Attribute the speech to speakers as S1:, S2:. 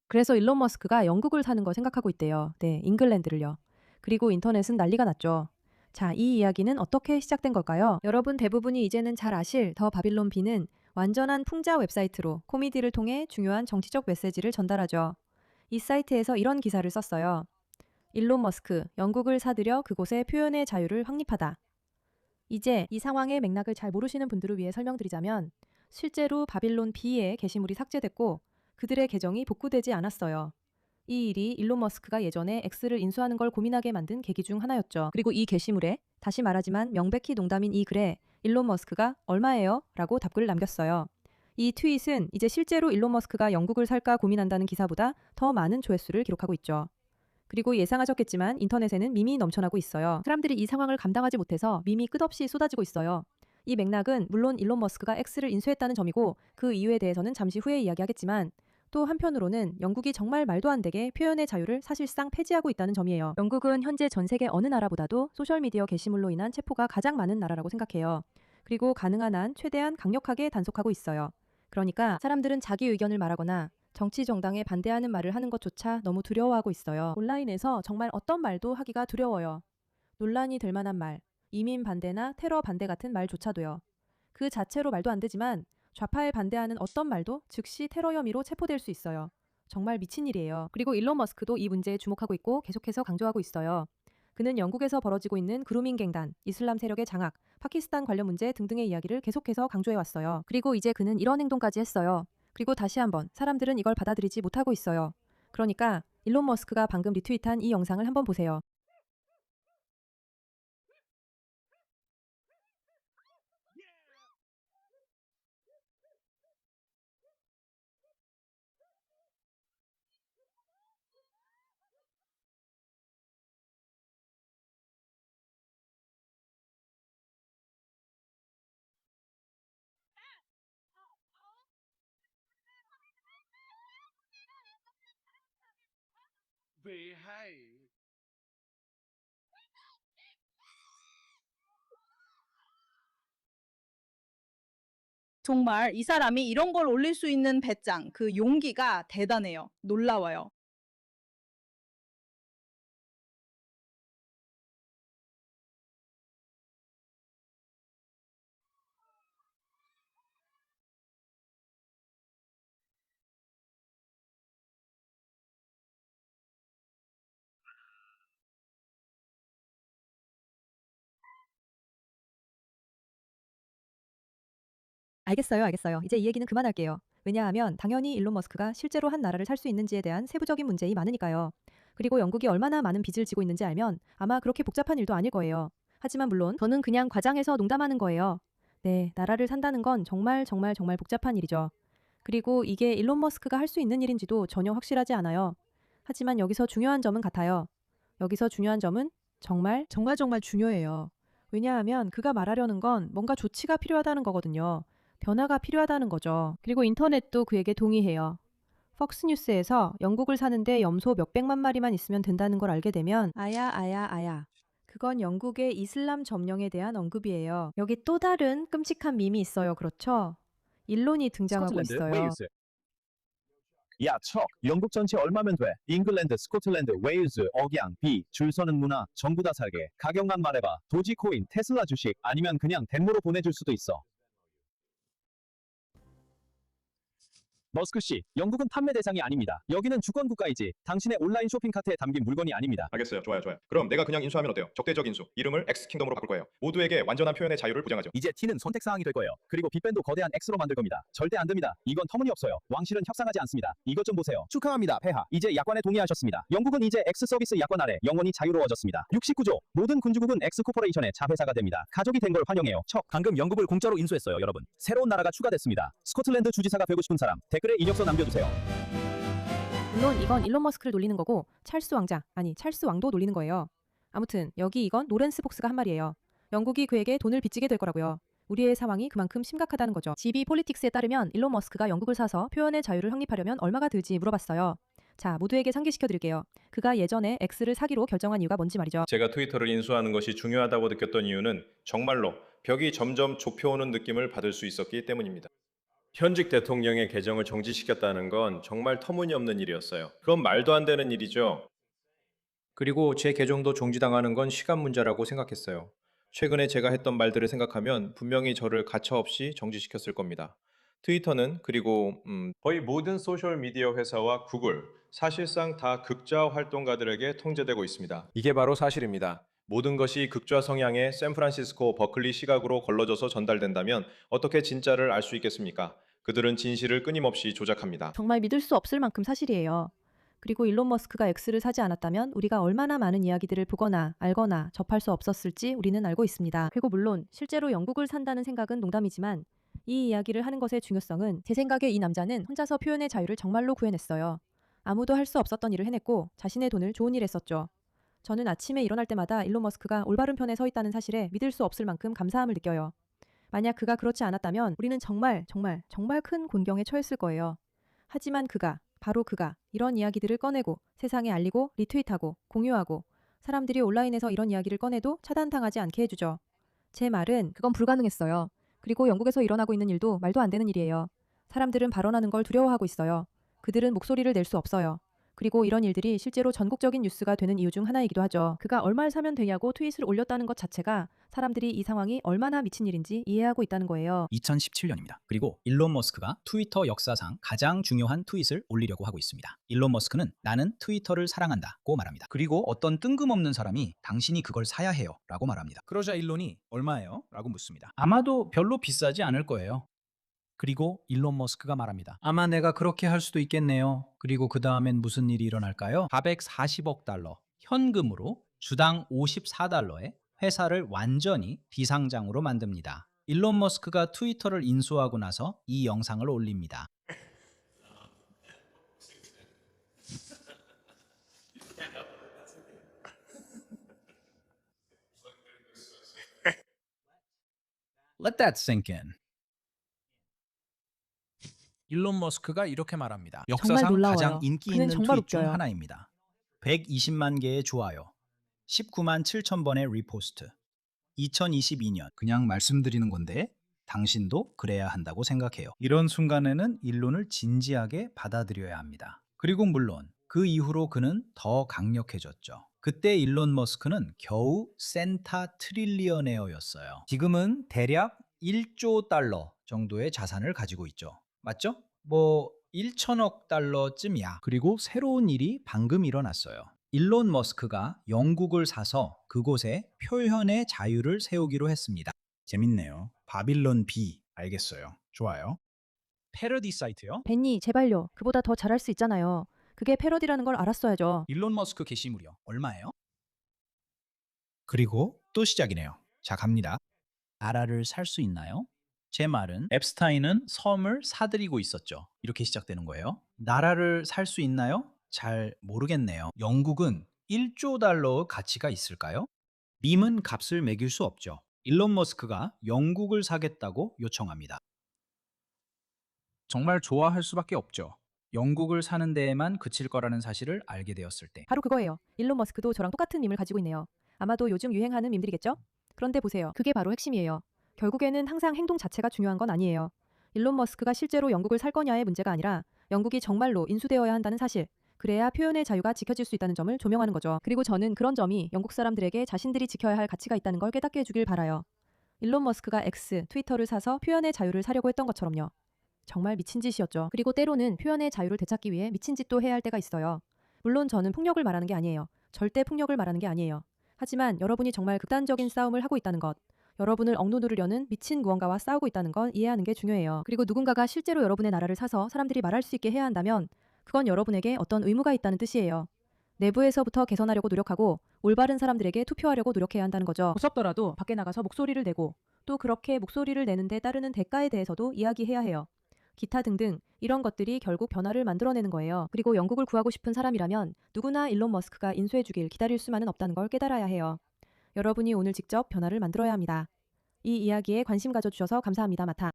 S1: 그래서 일론 머스크가 영국을 사는 거 생각하고 있대요. 네, 잉글랜드를요. 그리고 인터넷은 난리가 났죠. 자, 이 이야기는 어떻게 시작된 걸까요? 여러분 대부분이 이제는 잘 아실 더 바빌론 B는 완전한 풍자 웹사이트로 코미디를 통해 중요한 정치적 메시지를 전달하죠. 이 사이트에서 이런 기사를 썼어요. 일론 머스크, 영국을 사들여 그곳의 표현의 자유를 확립하다. 이제 이 상황의 맥락을 잘 모르시는 분들을 위해 설명드리자면 실제로 바빌론 B의 게시물이 삭제됐고 그들의 계정이 복구되지 않았어요. 이 일이 일론 머스크가 예전에 X를 인수하는 걸 고민하게 만든 계기 중 하나였죠. 그리고 이 게시물에 다시 말하지만 명백히 농담인 이 글에 일론 머스크가 얼마예요? 라고 답글을 남겼어요. 이 트윗은 이제 실제로 일론 머스크가 영국을 살까 고민한다는 기사보다 더 많은 조회수를 기록하고 있죠. 그리고 예상하셨겠지만 인터넷에는 밈이 넘쳐나고 있어요. 사람들이 이 상황을 감당하지 못해서 밈이 끝없이 쏟아지고 있어요. 이 맥락은 물론 일론 머스크가 X를 인수했다는 점이고 그 이유에 대해서는 잠시 후에 이야기하겠지만 또 한편으로는 영국이 정말 말도 안 되게 표현의 자유를 사실상 폐지하고 있다는 점이에요. 영국은 현재 전 세계 어느 나라보다도 소셜미디어 게시물로 인한 체포가 가장 많은 나라라고 생각해요. 그리고 가능한 한 최대한 강력하게 단속하고 있어요. 그러니까 사람들은 자기 의견을 말하거나 정치 정당에 반대하는 말을 하는 것조차 너무 두려워하고 있어요. 온라인에서 정말 어떤 말도 하기가 두려워요. 논란이 될 만한 말, 이민 반대나 테러 반대 같은 말조차도요. 그 자체로 말도 안 되지만 좌파에 반대하는 어떤 말도 즉시 테러 혐의로 체포될 수 있어요. 정말 미친 일이에요. 그리고 일론 머스크도 이 문제에 주목하고 있고 계속해서 강조하고 있어요. 그는 영국에서 벌어지고 있는 그루밍 갱단, 이슬람 세력의 장악, 파키스탄 관련 문제 등등의 이야기를 계속해서 강조해 왔어요. 그리고 이제 그는 이런 행동까지 했어요. 그리고 다시 한번 사람들은 이걸 받아들이지 못하고 있어요. 그러니까 일론 머스크가 방금 리트윗한 이 영상을 한번 보세요.
S2: 정말 이 사람이 이런 걸 올릴 수 있는 배짱, 그 용기가 대단해요. 놀라워요.
S1: 알겠어요, 알겠어요. 이제 이 얘기는 그만할게요. 왜냐하면 당연히 일론 머스크가 실제로 한 나라를 살 수 있는지에 대한 세부적인 문제이 많으니까요. 그리고 영국이 얼마나 많은 빚을 지고 있는지 알면 아마 그렇게 복잡한 일도 아닐 거예요. 하지만 물론 저는 그냥 과장해서 농담하는 거예요. 네, 나라를 산다는 건 정말 정말 정말 복잡한 일이죠. 그리고 이게 일론 머스크가 할 수 있는 일인지도 전혀 확실하지 않아요. 하지만 여기서 중요한 점은 같아요. 여기서 중요한 점은 정말 정말 정말 중요해요. 왜냐하면 그가 말하려는 건 뭔가 조치가 필요하다는 거거든요. 변화가 필요하다는 거죠. 그리고 인터넷도 그에게 동의해요. 폭스뉴스에서 영국을 사는데 염소 몇백만 마리만 있으면 된다는 걸 알게 되면 아야 아야 아야. 그건 영국의 이슬람 점령에 대한 언급이에요. 여기 또 다른 끔찍한 밈이 있어요. 그렇죠? 일론이 등장하고
S3: 스코틀랜드,
S1: 있어요.
S3: 웨일즈. 야, 척. 영국 전체 얼마면 돼? 잉글랜드, 스코틀랜드, 웨일즈, 억양, 비, 줄 서는 문화, 전부 다 살게. 가격만 말해봐. 도지코인, 테슬라 주식, 아니면 그냥 덴모로 보내줄 수도 있어. 머스크 씨, 영국은 판매 대상이 아닙니다. 여기는 주권 국가이지. 당신의 온라인 쇼핑 카트에 담긴 물건이 아닙니다.
S4: 알겠어요. 좋아요, 좋아요. 그럼 내가 그냥 인수하면 어때요? 적대적 인수. 이름을 엑스킹덤으로 바꿀 거예요. 모두에게 완전한 표현의 자유를 보장하죠.
S3: 이제 T는 선택 사항이 될 거예요. 그리고 빅밴도 거대한 X로 만들 겁니다. 절대 안 됩니다. 이건 터무니없어요. 왕실은 협상하지 않습니다. 이것 좀 보세요. 축하합니다, 폐하. 이제 약관에 동의하셨습니다. 영국은 이제 X 서비스 약관 아래 영원히 자유로워졌습니다. 69조. 모든 군주국은 X 코퍼레이션의 자회사가 됩니다. 가족이 된 걸 환영해요. 척. 방금 영국을 공짜로 인수했어요, 여러분. 새로운 나라가 추가됐습니다. 스코틀랜드 주지사가 되고 싶은 사람 댓글에 이력서 남겨주세요.
S1: 물론 이건 일론 머스크를 놀리는 거고 찰스 왕자, 아니 찰스 왕도 놀리는 거예요. 아무튼 여기 이건 로렌스 폭스가 한 말이에요. 영국이 그에게 돈을 빚지게 될 거라고요. 우리의 상황이 그만큼 심각하다는 거죠. GB 폴리틱스에 따르면 일론 머스크가 영국을 사서 표현의 자유를 확립하려면 얼마가 들지 물어봤어요. 자, 모두에게 상기시켜 드릴게요. 그가 예전에 X를 사기로 결정한 이유가 뭔지 말이죠.
S5: 제가 트위터를 인수하는 것이 중요하다고 느꼈던 이유는 정말로 벽이 점점 좁혀오는 느낌을 받을 수 있었기 때문입니다. 현직 대통령의 계정을 정지시켰다는 건 정말 터무니없는 일이었어요. 그건 말도 안 되는 일이죠. 그리고 제 계정도 정지당하는 건 시간 문제라고 생각했어요. 최근에 제가 했던 말들을 생각하면 분명히 저를 가차없이 정지시켰을 겁니다. 트위터는 그리고 거의 모든 소셜미디어 회사와 구글, 사실상 다 극좌 활동가들에게 통제되고 있습니다. 이게 바로 사실입니다. 모든 것이 극좌 성향의 샌프란시스코 버클리 시각으로 걸러져서 전달된다면 어떻게 진짜를 알 수 있겠습니까? 그들은 진실을 끊임없이 조작합니다.
S1: 정말 믿을 수 없을 만큼 사실이에요. 그리고 일론 머스크가 X를 사지 않았다면 우리가 얼마나 많은 이야기들을 보거나 알거나 접할 수 없었을지 우리는 알고 있습니다. 그리고 물론 실제로 영국을 산다는 생각은 농담이지만 이 이야기를 하는 것의 중요성은 제 생각에 이 남자는 혼자서 표현의 자유를 정말로 구해냈어요. 아무도 할 수 없었던 일을 해냈고 자신의 돈을 좋은 일에 썼죠. 저는 아침에 일어날 때마다 일론 머스크가 올바른 편에 서 있다는 사실에 믿을 수 없을 만큼 감사함을 느껴요. 만약 그가 그렇지 않았다면 우리는 정말 큰 곤경에 처했을 거예요. 하지만 바로 그가 이런 이야기들을 꺼내고 세상에 알리고 리트윗하고 공유하고 사람들이 온라인에서 이런 이야기를 꺼내도 차단당하지 않게 해주죠. 제 말은 그건 불가능했어요. 그리고 영국에서 일어나고 있는 일도 말도 안 되는 일이에요. 사람들은 발언하는 걸 두려워하고 있어요. 그들은 목소리를 낼 수 없어요. 그리고 이런 일들이 실제로 전국적인 뉴스가 되는 이유 중 하나이기도 하죠. 그가 얼마를 사면 되냐고 트윗을 올렸다는 것 자체가 사람들이 이 상황이 얼마나 미친 일인지 이해하고 있다는 거예요.
S6: 2017년입니다. 그리고 일론 머스크가 트위터 역사상 가장 중요한 트윗을 올리려고 하고 있습니다. 일론 머스크는 나는 트위터를 사랑한다고 말합니다. 그리고 어떤 뜬금없는 사람이 당신이 그걸 사야 해요 라고 말합니다. 그러자 일론이 얼마예요? 라고 묻습니다. 아마도 별로 비싸지 않을 거예요. 그리고 일론 머스크가 말합니다. 아마 내가 그렇게 할 수도 있겠네요. 그리고 그 다음엔 무슨 일이 일어날까요? 440억 달러 현금으로 주당 54달러에 회사를 완전히 비상장으로 만듭니다. 일론 머스크가 트위터를 인수하고 나서 이 영상을 올립니다. Let that sink in. 일론 머스크가 이렇게 말합니다. 역사상
S1: 놀라워요.
S6: 가장 인기
S1: 그는
S6: 있는
S1: 정말
S6: 트윗 중
S1: 웃겨요.
S6: 하나입니다. 120만 개의 좋아요, 19만 7천 번의 리포스트. 2022년 그냥 말씀드리는 건데 당신도 그래야 한다고 생각해요. 이런 순간에는 일론을 진지하게 받아들여야 합니다. 그리고 물론 그 이후로 그는 더 강력해졌죠. 그때 일론 머스크는 겨우 센타 트릴리어네어였어요. 지금은 대략 1조 달러 정도의 자산을 가지고 있죠. 맞죠? 뭐 1천억 달러쯤이야. 그리고 새로운 일이 방금 일어났어요. 일론 머스크가 영국을 사서 그곳에 표현의 자유를 세우기로 했습니다. 재밌네요. 바빌론 B. 알겠어요. 좋아요. 패러디 사이트요?
S1: 벤니, 제발요. 그보다 더 잘할 수 있잖아요. 그게 패러디라는 걸 알았어야죠.
S6: 일론 머스크 게시물이요. 얼마예요? 그리고 또 시작이네요. 자, 갑니다. 나라를 살 수 있나요? 제 말은 앱스타인은 섬을 사들이고 있었죠. 이렇게 시작되는 거예요. 나라를 살 수 있나요? 잘 모르겠네요. 영국은 1조 달러 가치가 있을까요? 밈은 값을 매길 수 없죠. 일론 머스크가 영국을 사겠다고 요청합니다. 정말 좋아할 수밖에 없죠. 영국을 사는 데에만 그칠 거라는 사실을 알게 되었을 때.
S1: 바로 그거예요. 일론 머스크도 저랑 똑같은 밈을 가지고 있네요. 아마도 요즘 유행하는 밈들이겠죠? 그런데 보세요. 그게 바로 핵심이에요. 결국에는 항상 행동 자체가 중요한 건 아니에요. 일론 머스크가 실제로 영국을 살 거냐의 문제가 아니라 영국이 정말로 인수되어야 한다는 사실, 그래야 표현의 자유가 지켜질 수 있다는 점을 조명하는 거죠. 그리고 저는 그런 점이 영국 사람들에게 자신들이 지켜야 할 가치가 있다는 걸 깨닫게 해주길 바라요. 일론 머스크가 트위터를 사서 표현의 자유를 사려고 했던 것처럼요. 정말 미친 짓이었죠. 그리고 때로는 표현의 자유를 되찾기 위해 미친 짓도 해야 할 때가 있어요. 물론 저는 폭력을 말하는 게 아니에요. 절대 폭력을 말하는 게 아니에요. 하지만 여러분이 정말 극단적인 싸움을 하고 있다는 것, 여러분을 억누르려는 미친 무언가와 싸우고 있다는 걸 이해하는 게 중요해요. 그리고 누군가가 실제로 여러분의 나라를 사서 사람들이 말할 수 있게 해야 한다면 그건 여러분에게 어떤 의무가 있다는 뜻이에요. 내부에서부터 개선하려고 노력하고 올바른 사람들에게 투표하려고 노력해야 한다는 거죠. 무섭더라도 밖에 나가서 목소리를 내고 또 그렇게 목소리를 내는데 따르는 대가에 대해서도 이야기해야 해요. 기타 등등 이런 것들이 결국 변화를 만들어내는 거예요. 그리고 영국을 구하고 싶은 사람이라면 누구나 일론 머스크가 인수해주길 기다릴 수만은 없다는 걸 깨달아야 해요. 여러분이 오늘 직접 변화를 만들어야 합니다. 이 이야기에 관심 가져주셔서 감사합니다. 마타.